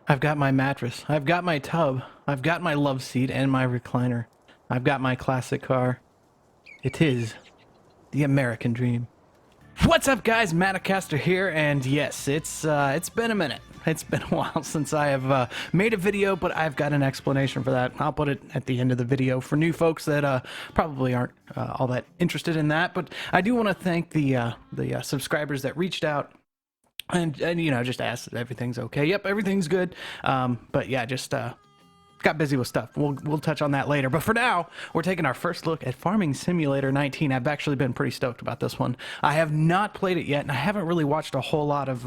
I've got my mattress. I've got my tub. I've got my love seat and my recliner. I've got my classic car. It is the American dream. What's up, guys? Matocaster here, and yes, it's been a minute. It's been a while since I have made a video, but I've got an explanation for that. I'll put it at the end of the video for new folks that probably aren't all that interested in that. But I do want to thank the subscribers that reached out and you know, just asked if everything's okay. Yep, everything's good. But yeah, just got busy with stuff. We'll touch on that later. But for now, we're taking our first look at Farming Simulator 19. I've actually been pretty stoked about this one. I have not played it yet, and I haven't really watched a whole lot of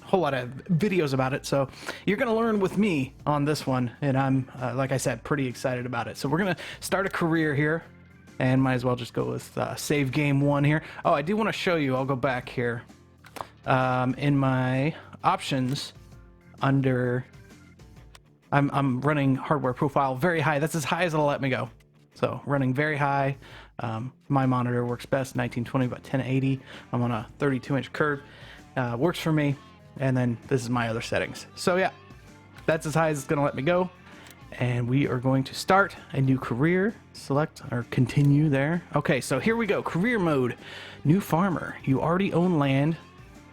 videos about it. So you're gonna learn with me on this one, and I'm like I said, pretty excited about it. So we're gonna start a career here, and might as well just go with save game 1 here. Oh, I do want to show you. I'll go back here in my options under. I'm running hardware profile very high. That's as high as it'll let me go. So running very high. My monitor works best 1920 by 1080. I'm on a 32-inch curve. Works for me. And then this is my other settings. So yeah, that's as high as it's going to let me go. And we are going to start a new career. Select or continue there. Okay, so here we go. Career mode. New farmer. You already own land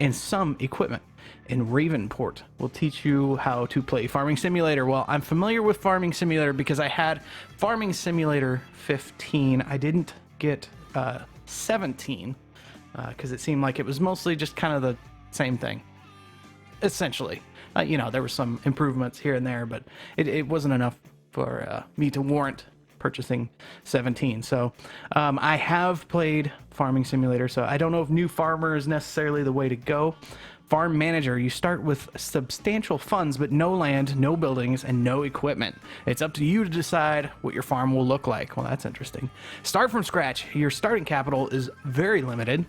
and some equipment. In Ravenport, we'll teach you how to play Farming Simulator. Well, I'm familiar with Farming Simulator because I had Farming Simulator 15. I didn't get 17 because it seemed like it was mostly just kind of the same thing, essentially. You know, there were some improvements here and there, but it wasn't enough for me to warrant purchasing 17. So I have played Farming Simulator, so I don't know if new farmer is necessarily the way to go. Farm manager, you start with substantial funds, but no land, no buildings, and no equipment. It's up to you to decide what your farm will look like. Well, that's interesting. Start from scratch. Your starting capital is very limited,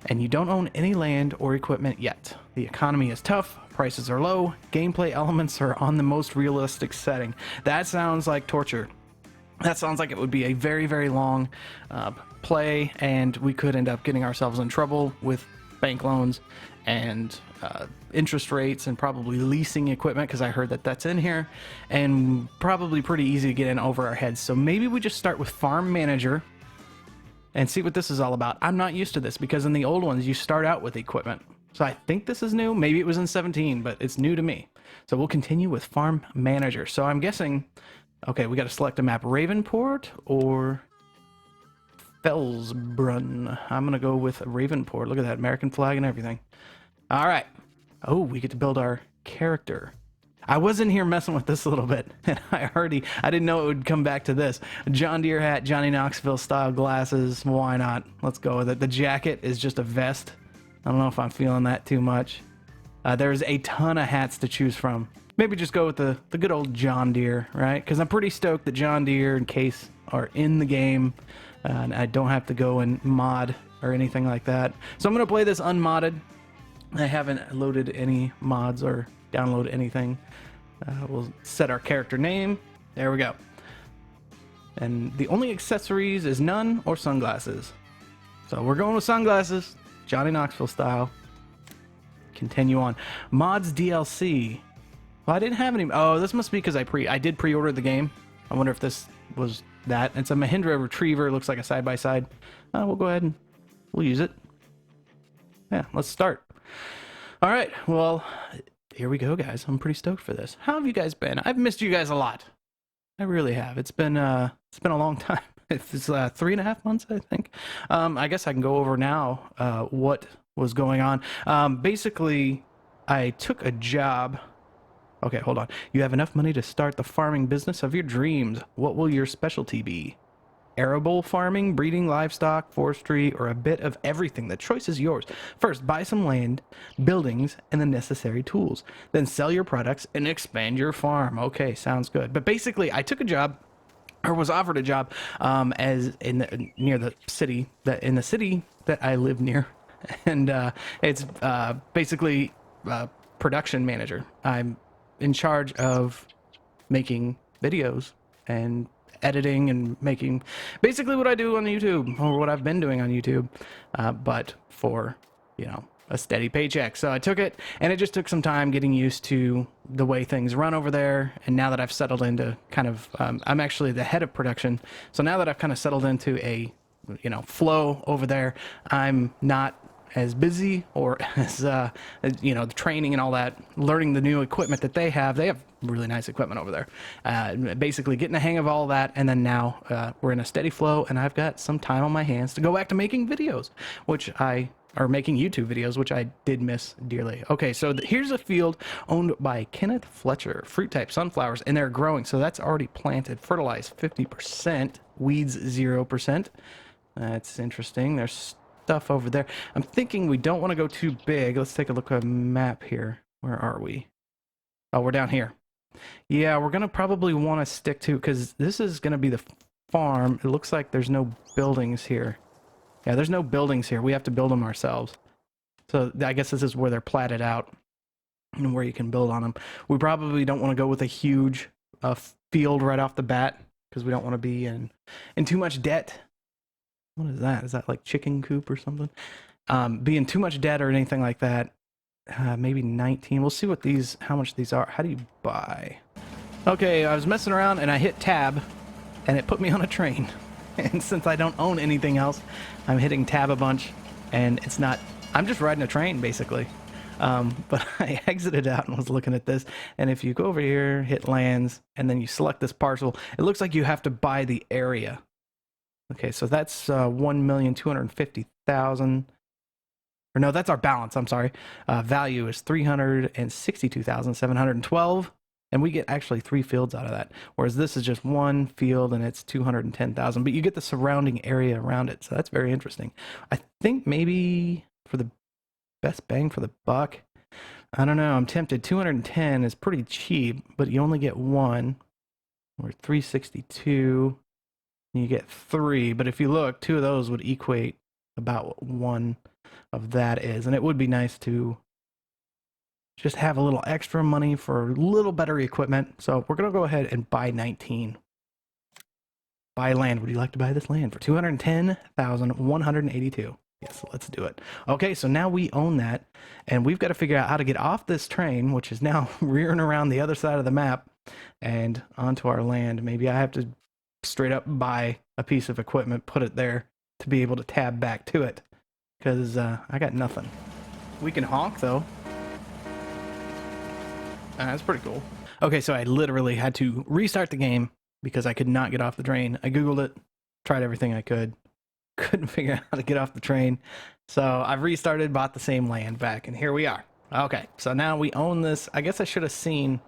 and you don't own any land or equipment yet. The economy is tough, prices are low, gameplay elements are on the most realistic setting. That sounds like torture. That sounds like it would be a very, very long play, and we could end up getting ourselves in trouble with bank loans and interest rates, and probably leasing equipment, because I heard that that's in here, and probably pretty easy to get in over our heads. So maybe we just start with farm manager and see what this is all about. I'm not used to this because in the old ones you start out with equipment. So I think this is new. Maybe it was in 17, but it's new to me. So we'll continue with farm manager. So I'm guessing, okay, we got to select a map. Ravenport or Felsbrunn. I'm going to go with Ravenport. Look at that American flag and everything. All right. Oh, we get to build our character. I was in here messing with this a little bit, and I didn't know it would come back to this. John Deere hat, Johnny Knoxville style glasses. Why not? Let's go with it. The jacket is just a vest. I don't know if I'm feeling that too much. There's a ton of hats to choose from. Maybe just go with the good old John Deere, right? Because I'm pretty stoked that John Deere and Case are in the game. And I don't have to go and mod or anything like that. So I'm going to play this unmodded. I haven't loaded any mods or download anything. We'll set our character name. There we go. And the only accessories is none or sunglasses. So we're going with sunglasses, Johnny Knoxville style. Continue on. Mods DLC. Well, I didn't have any. Oh, this must be because I did pre-order the game. I wonder if this was that. It's a Mahindra Retriever. It looks like a side-by-side. We'll go ahead and we'll use it. Yeah, let's start. All right, well, here we go, guys. I'm pretty stoked for this. How have you guys been? I've missed you guys a lot. I really have. It's been a long time. It's 3.5 months, I think. I guess I can go over now what was going on. Basically, I took a job. Okay, hold on. You have enough money to start the farming business of your dreams. What will your specialty be? Arable farming, breeding livestock, forestry, or a bit of everything? The choice is yours. First, buy some land, buildings, and the necessary tools. Then sell your products and expand your farm. Okay, sounds good. But basically, I took a job, or was offered a job, as near the city that I live near, and it's basically production manager. I'm in charge of making videos and editing and making basically what I do on YouTube, or what I've been doing on YouTube, but for, you know, a steady paycheck. So I took it, and it just took some time getting used to the way things run over there. And now that I've settled into kind of, I'm actually the head of production. So now that I've kind of settled into a, flow over there, I'm not as busy or as, the training and all that, learning the new equipment that they have. They have really nice equipment over there. Basically getting the hang of all that, and then now we're in a steady flow, and I've got some time on my hands to go back to making videos, or making YouTube videos, which I did miss dearly. Okay, so here's a field owned by Kenneth Fletcher, fruit type sunflowers, and they're growing. So that's already planted, fertilized 50%, weeds 0%. That's interesting. There's stuff over there. I'm thinking we don't want to go too big. Let's take a look at a map here. Where are we? Oh, we're down here. Yeah, we're going to probably want to stick to, because this is going to be the farm. It looks like there's no buildings here. Yeah, there's no buildings here. We have to build them ourselves. So I guess this is where they're platted out and where you can build on them. We probably don't want to go with a huge field right off the bat, because we don't want to be in too much debt. What is that? Is that like chicken coop or something? Being too much debt or anything like that. Maybe 19. We'll see what how much these are. How do you buy? Okay, I was messing around and I hit tab and it put me on a train. And since I don't own anything else, I'm hitting tab a bunch, and it's not, I'm just riding a train basically. But I exited out and was looking at this, and if you go over here, hit lands, and then you select this parcel, it looks like you have to buy the area. Okay, so that's 1,250,000. Or no, that's our balance, I'm sorry. Value is 362,712. And we get actually 3 fields out of that. Whereas this is just 1 field and it's 210,000. But you get the surrounding area around it. So that's very interesting. I think maybe for the best bang for the buck, I don't know. I'm tempted. 210 is pretty cheap, but you only get 1. Or 362. And you get 3. But if you look, 2 of those would equate about what 1 of that is. And it would be nice to just have a little extra money for a little better equipment. So we're going to go ahead and buy 19. Buy land. Would you like to buy this land for 210,182? Yes, let's do it. Okay, so now we own that, and we've got to figure out how to get off this train, which is now rearing around the other side of the map, and onto our land. Maybe I have to straight up buy a piece of equipment, put it there to be able to tab back to it, because I got nothing. We can honk, though. That's pretty cool. Okay, so I literally had to restart the game because I could not get off the train. I Googled it, tried everything I could, couldn't figure out how to get off the train. So I've restarted, bought the same land back, and here we are. Okay, so now we own this. I guess I should have seen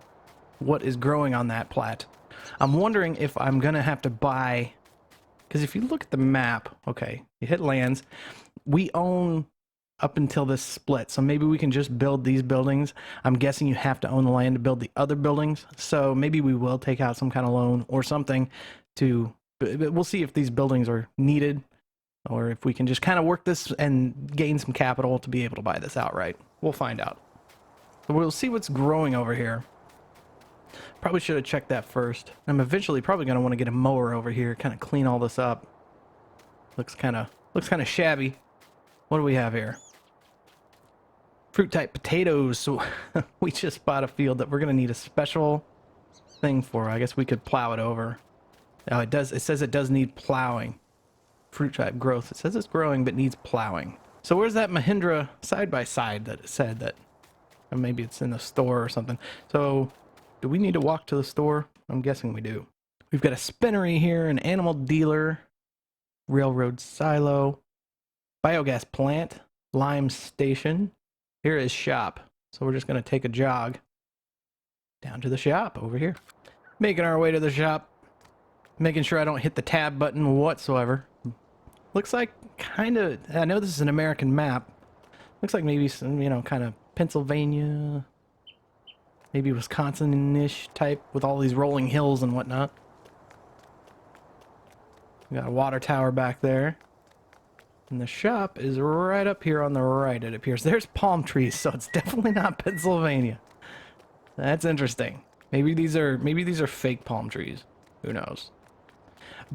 what is growing on that plat. I'm wondering if I'm going to have to buy, because if you look at the map, okay, you hit lands, we own up until this split, so maybe we can just build these buildings. I'm guessing you have to own the land to build the other buildings, so maybe we will take out some kind of loan or something to, we'll see if these buildings are needed or if we can just kind of work this and gain some capital to be able to buy this outright. We'll find out. So we'll see what's growing over here. Probably should have checked that first. I'm eventually probably going to want to get a mower over here, kind of clean all this up. Looks kind of shabby. What do we have here? Fruit type potatoes. So we just bought a field that we're going to need a special thing for. I guess we could plow it over. Oh, it does. It says it does need plowing. Fruit type growth. It says it's growing but needs plowing. So where's that Mahindra side by side that it said that? Or maybe it's in the store or something. So do we need to walk to the store? I'm guessing we do. We've got a spinnery here, an animal dealer, railroad silo, biogas plant, lime station. Here is shop. So we're just going to take a jog down to the shop over here. Making our way to the shop. Making sure I don't hit the tab button whatsoever. Looks like kind of, I know this is an American map. Looks like maybe some, kind of Pennsylvania, maybe Wisconsin-ish type with all these rolling hills and whatnot. We got a water tower back there. And the shop is right up here on the right, it appears. There's palm trees, so it's definitely not Pennsylvania. That's interesting. Maybe these are fake palm trees. Who knows?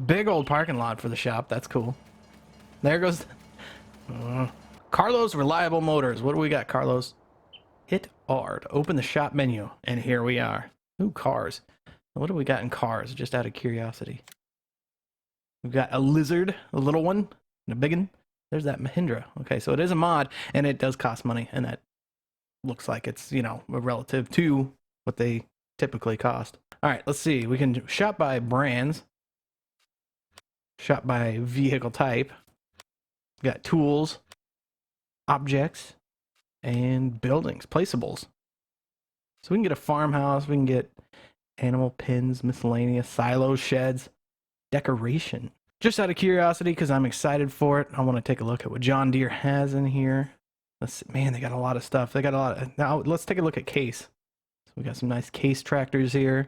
Big old parking lot for the shop. That's cool. There goes Carlos Reliable Motors. What do we got, Carlos? Hit R to open the shop menu, and here we are. Ooh, cars. What do we got in cars, just out of curiosity? We've got a Lizard, a little one, and a big one. There's that Mahindra. Okay, so it is a mod, and it does cost money, and that looks like it's, you know, relative to what they typically cost. All right, let's see. We can shop by brands, shop by vehicle type. We got tools, objects, and buildings, placeables. So we can get a farmhouse, we can get animal pens, miscellaneous, silos, sheds, decoration. Just out of curiosity, because I'm excited for it, I want to take a look at what John Deere has in here. Let's see. Man, they got a lot of stuff. They got a lot of... Now, let's take a look at Case. So we got some nice Case tractors here.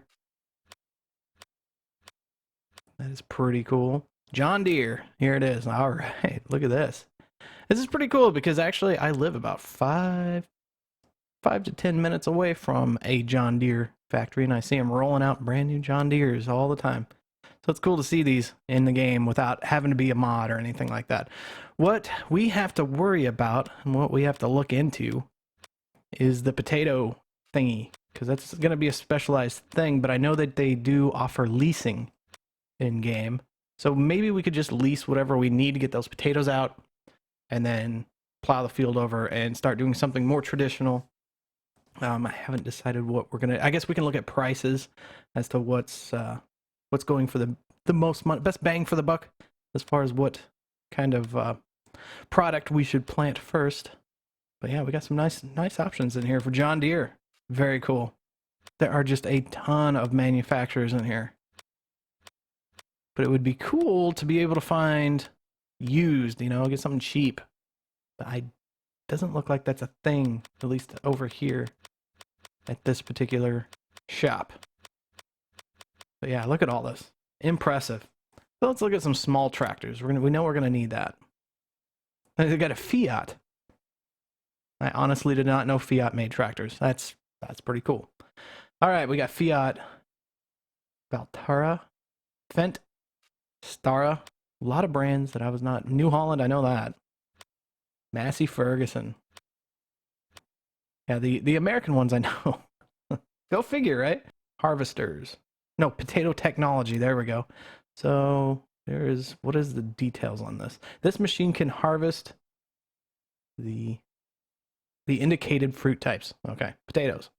That is pretty cool. John Deere. Here it is. All right. Look at this. This is pretty cool because actually I live about 5 to 10 minutes away from a John Deere factory, and I see them rolling out brand new John Deeres all the time. So it's cool to see these in the game without having to be a mod or anything like that. What we have to worry about and what we have to look into is the potato thingy, because that's going to be a specialized thing, but I know that they do offer leasing in game. So maybe we could just lease whatever we need to get those potatoes out and then plow the field over and start doing something more traditional. I haven't decided what we're gonna. I guess we can look at prices as to what's going for the most money, best bang for the buck, as far as what kind of product we should plant first. But yeah, we got some nice options in here for John Deere. Very cool. There are just a ton of manufacturers in here. But it would be cool to be able to find used, you know, get something cheap. But doesn't look like that's a thing, at least over here at this particular shop. But yeah, look at all this. Impressive. So let's look at some small tractors. We know we're gonna need that. They got a Fiat. I honestly did not know Fiat made tractors. That's pretty cool. All right, we got Fiat, Valterra, Fendt, Stara. A lot of brands that I was not. New Holland, I know that. Massey Ferguson. Yeah, the American ones I know. Go figure, right? Harvesters. No, potato technology. There we go. So what is the details on this? This machine can harvest the indicated fruit types. Okay, potatoes.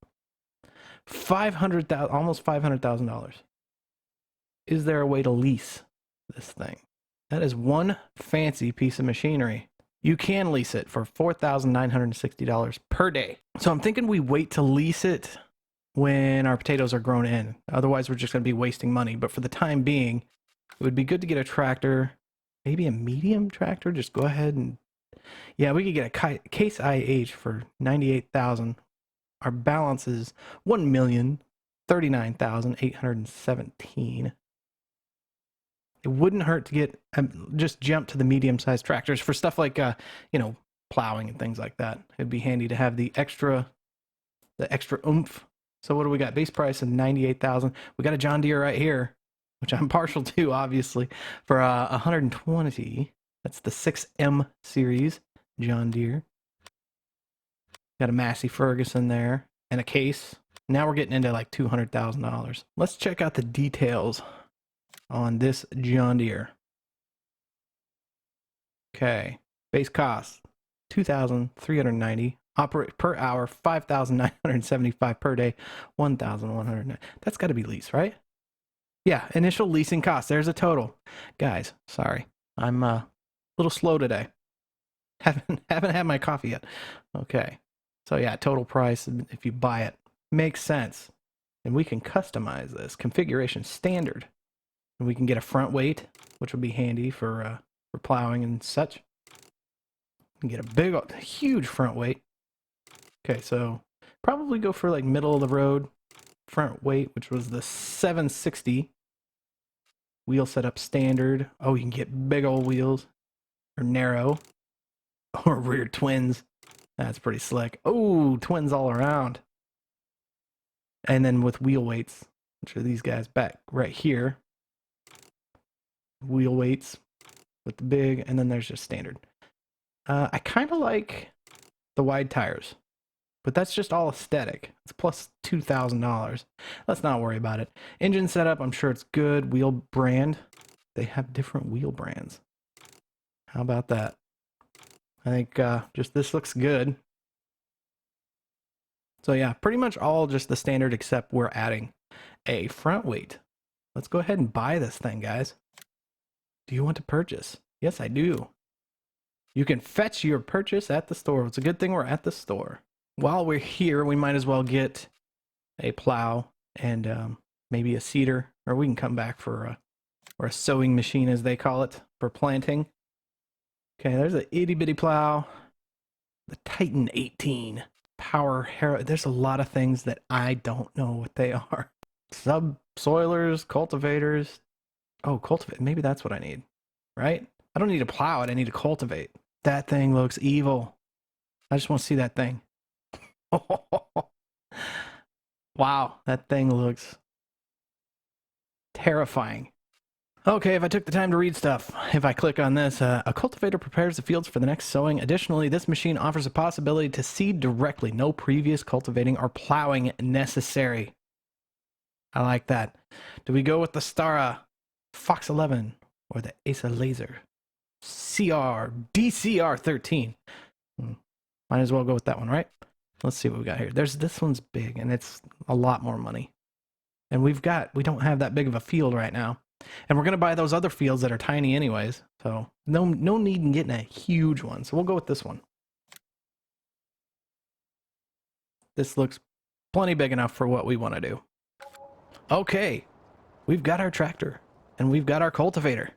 Almost $500,000. Is there a way to lease this thing? That is one fancy piece of machinery. You can lease it for $4,960 per day. So I'm thinking we wait to lease it when our potatoes are grown in. Otherwise, we're just going to be wasting money. But for the time being, it would be good to get a tractor, maybe a medium tractor. Just go ahead and... Yeah, we could get a Case IH for $98,000. Our balance is $1,039,817. It wouldn't hurt to get just jump to the medium-sized tractors for stuff like plowing and things like that. It'd be handy to have the extra oomph. So what do we got? Base price of $98,000. We got a John Deere right here, which I'm partial to, obviously, for $120,000. That's the 6M series John Deere. Got a Massey Ferguson there and a Case. Now we're getting into like $200,000. Let's check out the details on this John Deere. Okay, base cost $2,390. Operate per hour $5,975 per day. $1,109. That's got to be lease, right? Yeah, initial leasing cost. There's a total. Guys, sorry, I'm a little slow today. Haven't had my coffee yet. Okay, so yeah, total price if you buy it makes sense, and we can customize this configuration standard. And we can get a front weight, which would be handy for plowing and such. And get a huge front weight. Okay, so probably go for like middle of the road front weight, which was the 760. Wheel setup standard. Oh, you can get big old wheels, or narrow, or rear twins. That's pretty slick. Oh, twins all around. And then with wheel weights, which are these guys back right here. Wheel weights with the big, and then there's just standard. I kind of like the wide tires, but that's just all aesthetic. It's plus $2,000. Let's not worry about it. Engine setup, I'm sure it's good. Wheel brand, they have different wheel brands. How about that? I think just this looks good. So yeah, pretty much all just the standard except we're adding a front weight. Let's go ahead and buy this thing, guys. Do you want to purchase? Yes, I do. You can fetch your purchase at the store. It's a good thing we're at the store. While we're here, we might as well get a plow and maybe a seeder, or we can come back for a sewing machine, as they call it, for planting. Okay, there's an itty bitty plow. The Titan 18 power harrow. There's a lot of things that I don't know what they are. Subsoilers, cultivators. Oh, cultivate. Maybe that's what I need, right? I don't need to plow it. I need to cultivate. That thing looks evil. I just want to see that thing. Wow, that thing looks terrifying. Okay, if I took the time to read stuff, if I click on this, a cultivator prepares the fields for the next sowing. Additionally, this machine offers a possibility to seed directly. No previous cultivating or plowing necessary. I like that. Do we go with the Stara Fox 11 or the Asa Laser DCR 13? Might as well go with that one, right? Let's see what we got here. This one's big, and it's a lot more money. And we don't have that big of a field right now. And we're going to buy those other fields that are tiny anyways. So no need in getting a huge one. So we'll go with this one. This looks plenty big enough for what we want to do. Okay, we've got our tractor and we've got our cultivator.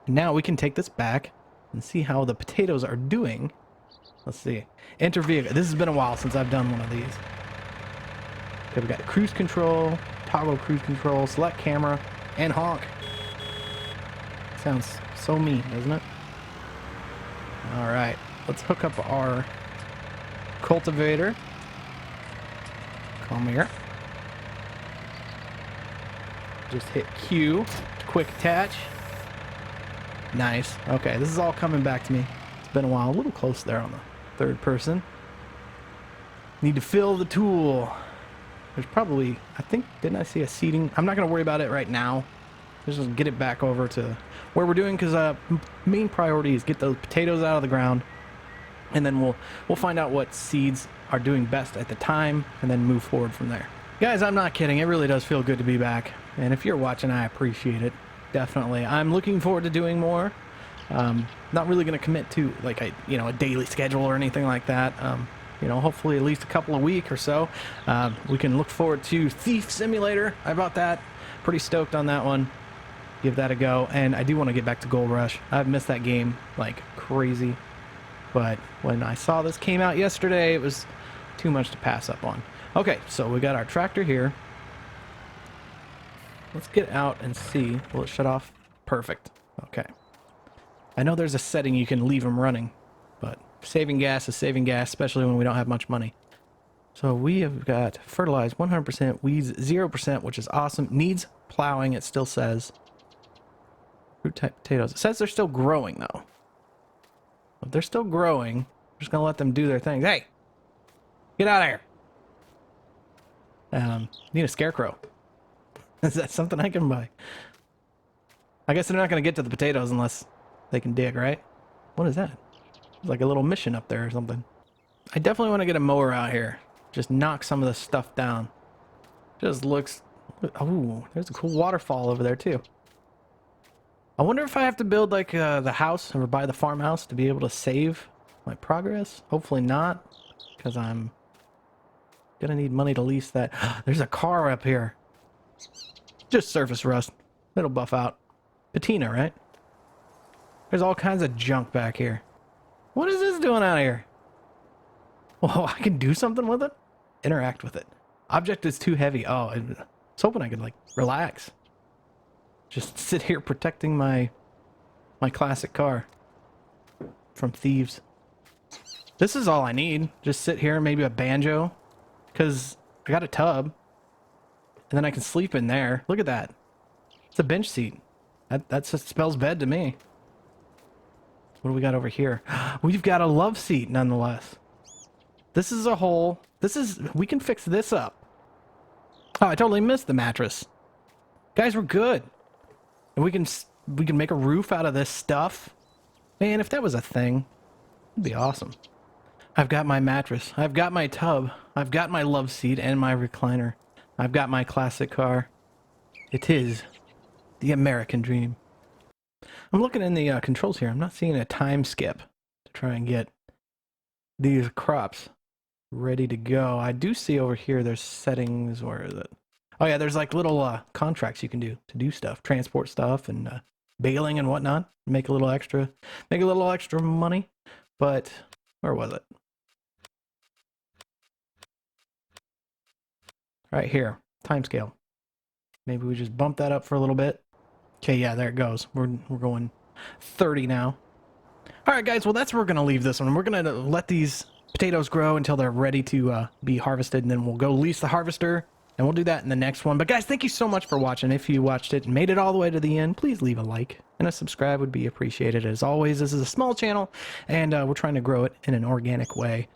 Now we can take this back and see how the potatoes are doing. Let's see. Enter vehicle. This has been a while since I've done one of these. Okay, we got cruise control, toggle cruise control, select camera, and honk. Sounds so mean, doesn't it? All right, let's hook up our cultivator. Come here. Just hit Q, quick attach. Nice. Okay, this is all coming back to me. It's been a while. A little close there on the third person. Need to fill the tool. There's probably, I think, didn't I see a seating? I'm not going to worry about it right now. Just get it back over to where we're doing, because main priority is get those potatoes out of the ground, and then we'll find out what seeds are doing best at the time, and then move forward from there. Guys, I'm not kidding. It really does feel good to be back, and if you're watching, I appreciate it. Definitely. I'm looking forward to doing more. Not really going to commit to like a daily schedule or anything like that. Hopefully at least a couple of weeks or so. We can look forward to Thief Simulator. I bought that. Pretty stoked on that one. Give that a go. And I do want to get back to Gold Rush. I've missed that game like crazy. But when I saw this came out yesterday, it was too much to pass up on. Okay, so we got our tractor here. Let's get out and see. Will it shut off? Perfect. Okay. I know there's a setting you can leave them running, but saving gas is saving gas, especially when we don't have much money. So we have got fertilized 100%, weeds 0%, which is awesome. Needs plowing, it still says. Fruit type potatoes. It says they're still growing, though. If they're still growing, I'm just going to let them do their thing. Hey! Get out of here! Need a scarecrow. Is that something I can buy? I guess they're not going to get to the potatoes unless they can dig, right? What is that? It's like a little mission up there or something. I definitely want to get a mower out here. Just knock some of this stuff down. Just looks... Oh, there's a cool waterfall over there too. I wonder if I have to build like the house or buy the farmhouse to be able to save my progress. Hopefully not, because I'm gonna need money to lease that. There's a car up here. Just surface rust. It'll buff out. Patina, right? There's all kinds of junk back here. What is this doing out here? Oh, I can do something with it? Interact with it. Object is too heavy. Oh, I was hoping I could, like, relax. Just sit here protecting my classic car from thieves. This is all I need. Just sit here, maybe a banjo. Because I got a tub. And then I can sleep in there. Look at that. It's a bench seat. That spells bed to me. What do we got over here? We've got a love seat, nonetheless. This is a hole. We can fix this up. Oh, I totally missed the mattress. Guys, we're good. And we can make a roof out of this stuff. Man, if that was a thing, it'd be awesome. I've got my mattress. I've got my tub. I've got my love seat and my recliner. I've got my classic car. It is the American dream. I'm looking in the controls here. I'm not seeing a time skip to try and get these crops ready to go. I do see over here there's settings. Where is it? Oh yeah, there's like little contracts you can do to do stuff, transport stuff and baling and whatnot. Make a little extra money. But where was it? Right here, timescale. Maybe we just bump that up for a little bit. Okay, yeah, there it goes. We're going 30 now. All right, guys. Well, that's where we're gonna leave this one. We're gonna let these potatoes grow until they're ready to be harvested, and then we'll go lease the harvester, and we'll do that in the next one. But guys, thank you so much for watching. If you watched it and made it all the way to the end, please leave a like and a subscribe would be appreciated. As always, this is a small channel, and we're trying to grow it in an organic way.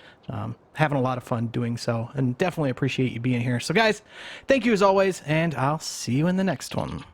Having a lot of fun doing so, and definitely appreciate you being here. So guys, thank you as always, and I'll see you in the next one.